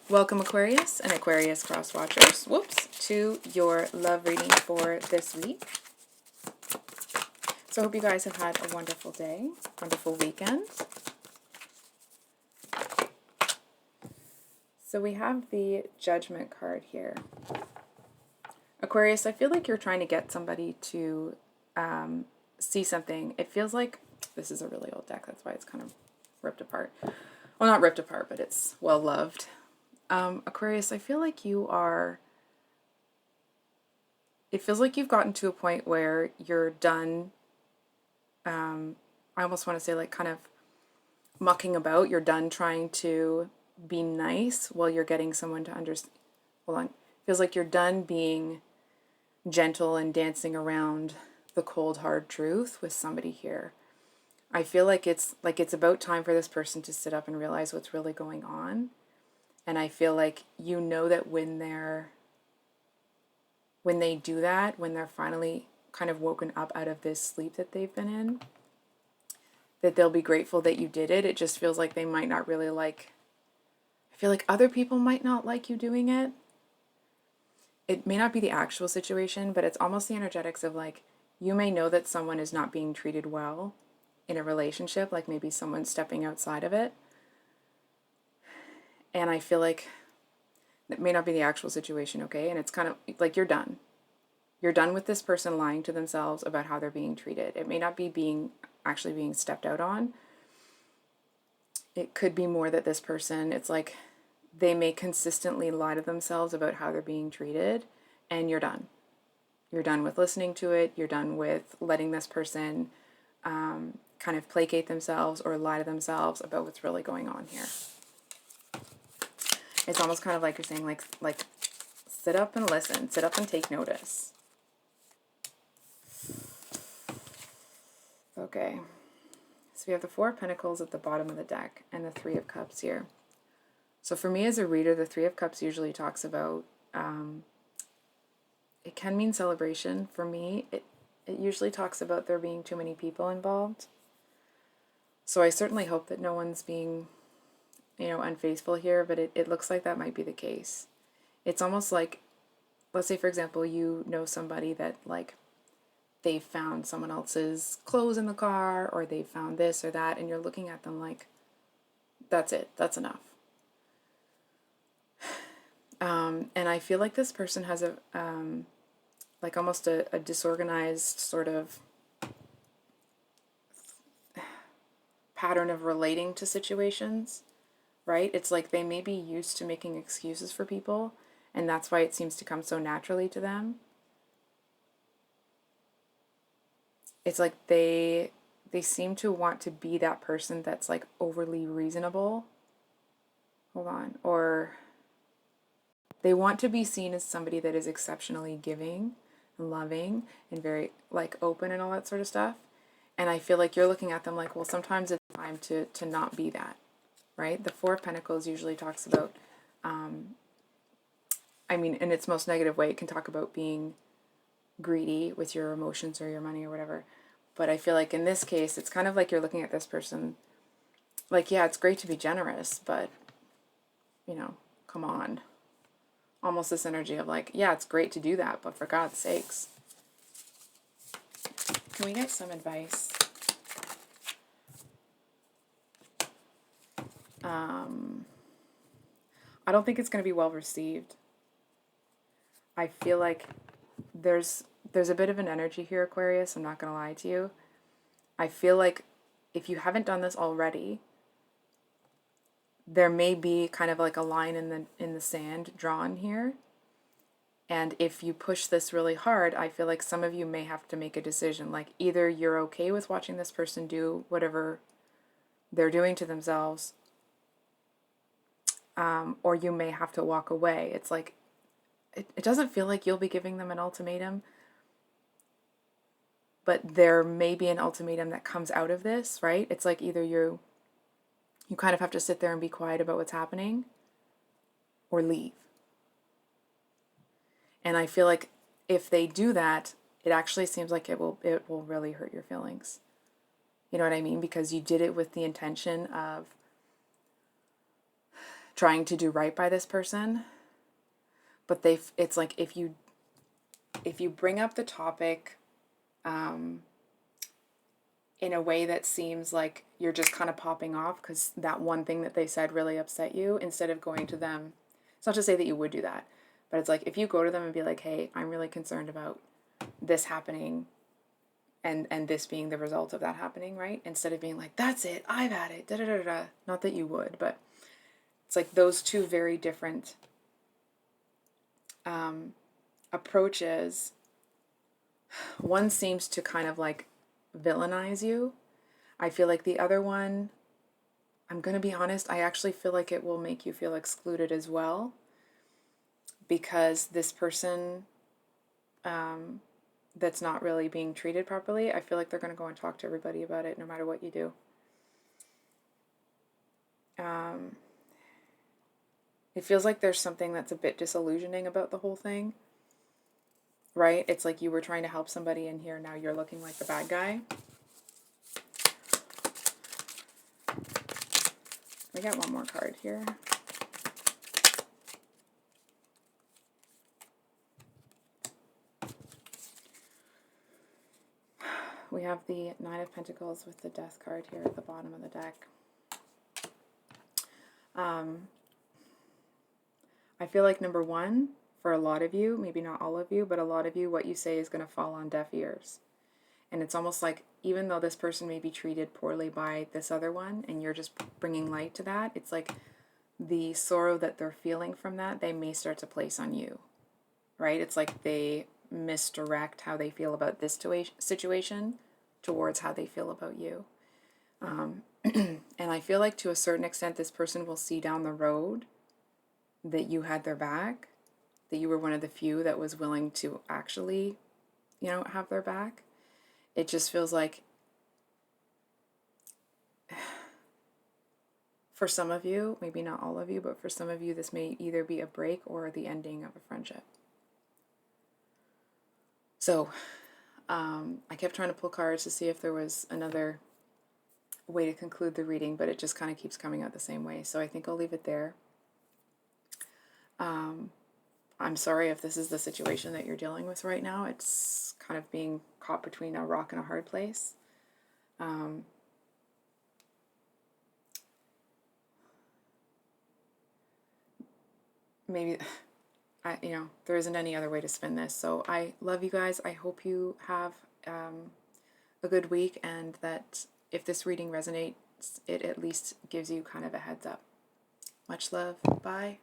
Welcome Aquarius and Aquarius cross watchers, to your love reading for this week. So I hope you guys have had a wonderful day, wonderful weekend. So we have the Judgment card here. Aquarius, I feel like you're trying to get somebody to see something. It feels like, this is a really old deck, that's why it's kind of ripped apart. Well, not ripped apart, but it's well loved. Aquarius, I feel like it feels like you've gotten to a point where you're done, I almost want to say like kind of mucking about. You're done trying to be nice while you're getting someone to understand. Hold on. It feels like you're done being gentle and dancing around the cold, hard truth with somebody here. I feel like it's about time for this person to sit up and realize what's really going on. And I feel like you know that when they do that, when they're finally kind of woken up out of this sleep that they've been in, that they'll be grateful that you did it. It just feels like they might not really like, I feel like other people might not like you doing it. It may not be the actual situation, but it's almost the energetics of like, you may know that someone is not being treated well in a relationship, like maybe someone's stepping outside of it. And I feel like it may not be the actual situation, okay? And it's kind of like you're done. You're done with this person lying to themselves about how they're being treated. It may not be actually being stepped out on. It could be more that this person, it's like they may consistently lie to themselves about how they're being treated, and you're done. You're done with listening to it. You're done with letting this person kind of placate themselves or lie to themselves about what's really going on here. It's almost kind of like you're saying, like sit up and listen. Sit up and take notice. Okay. So we have the Four of Pentacles at the bottom of the deck and the Three of Cups here. So for me as a reader, the Three of Cups usually talks about, it can mean celebration. For me, it usually talks about there being too many people involved. So I certainly hope that no one's being, unfaithful here, but it looks like that might be the case. It's almost like, let's say, for example, you know somebody that, like, they found someone else's clothes in the car, or they found this or that, and you're looking at them like, that's it, that's enough. And I feel like this person has like almost a disorganized sort of pattern of relating to situations, right? It's like they may be used to making excuses for people, and that's why it seems to come so naturally to them. It's like they seem to want to be that person that's like overly reasonable. Hold on. Or they want to be seen as somebody that is exceptionally giving and loving and very like open and all that sort of stuff. And I feel like you're looking at them like, well, sometimes it's time to not be that, right? The Four of Pentacles usually talks about, in its most negative way, it can talk about being greedy with your emotions or your money or whatever. But I feel like in this case, it's kind of like you're looking at this person like, yeah, it's great to be generous, but, come on. Almost this energy of like, yeah, it's great to do that, but for God's sakes. Can we get some advice? I don't think it's going to be well received. I feel like there's a bit of an energy here, Aquarius. I'm not going to lie to you. I feel like if you haven't done this already, there may be kind of like a line in the sand drawn here. And if you push this really hard, I feel like some of you may have to make a decision. Like either you're okay with watching this person do whatever they're doing to themselves, or you may have to walk away. It's like, it doesn't feel like you'll be giving them an ultimatum, but there may be an ultimatum that comes out of this, right? It's like either you kind of have to sit there and be quiet about what's happening, or leave. And I feel like if they do that, it actually seems like it will really hurt your feelings. You know what I mean? Because you did it with the intention of trying to do right by this person, but it's like if you bring up the topic in a way that seems like you're just kind of popping off because that one thing that they said really upset you, instead of going to them, it's not to say that you would do that, but it's like if you go to them and be like, hey, I'm really concerned about this happening and this being the result of that happening, right? Instead of being like, that's it, I've had it, da da da da. Not that you would, but it's like those two very different approaches. One seems to kind of like villainize you. I feel like the other one, I'm going to be honest, I actually feel like it will make you feel excluded as well, because this person that's not really being treated properly, I feel like they're going to go and talk to everybody about it no matter what you do. It feels like there's something that's a bit disillusioning about the whole thing, right? It's like you were trying to help somebody in here, now you're looking like the bad guy. We got one more card here. We have the Nine of Pentacles with the Death card here at the bottom of the deck. I feel like number one, for a lot of you, maybe not all of you, but a lot of you, what you say is going to fall on deaf ears. And it's almost like, even though this person may be treated poorly by this other one, and you're just bringing light to that, it's like the sorrow that they're feeling from that, they may start to place on you, right? It's like they misdirect how they feel about this situation towards how they feel about you. And I feel like to a certain extent, this person will see down the road that you had their back, that you were one of the few that was willing to actually, have their back. It just feels like, for some of you, maybe not all of you, but for some of you, this may either be a break or the ending of a friendship. So, I kept trying to pull cards to see if there was another way to conclude the reading, but it just kind of keeps coming out the same way. So I think I'll leave it there. I'm sorry if this is the situation that you're dealing with right now. It's kind of being caught between a rock and a hard place. Maybe, there isn't any other way to spin this. So I love you guys. I hope you have a good week, and that if this reading resonates, it at least gives you kind of a heads up. Much love. Bye.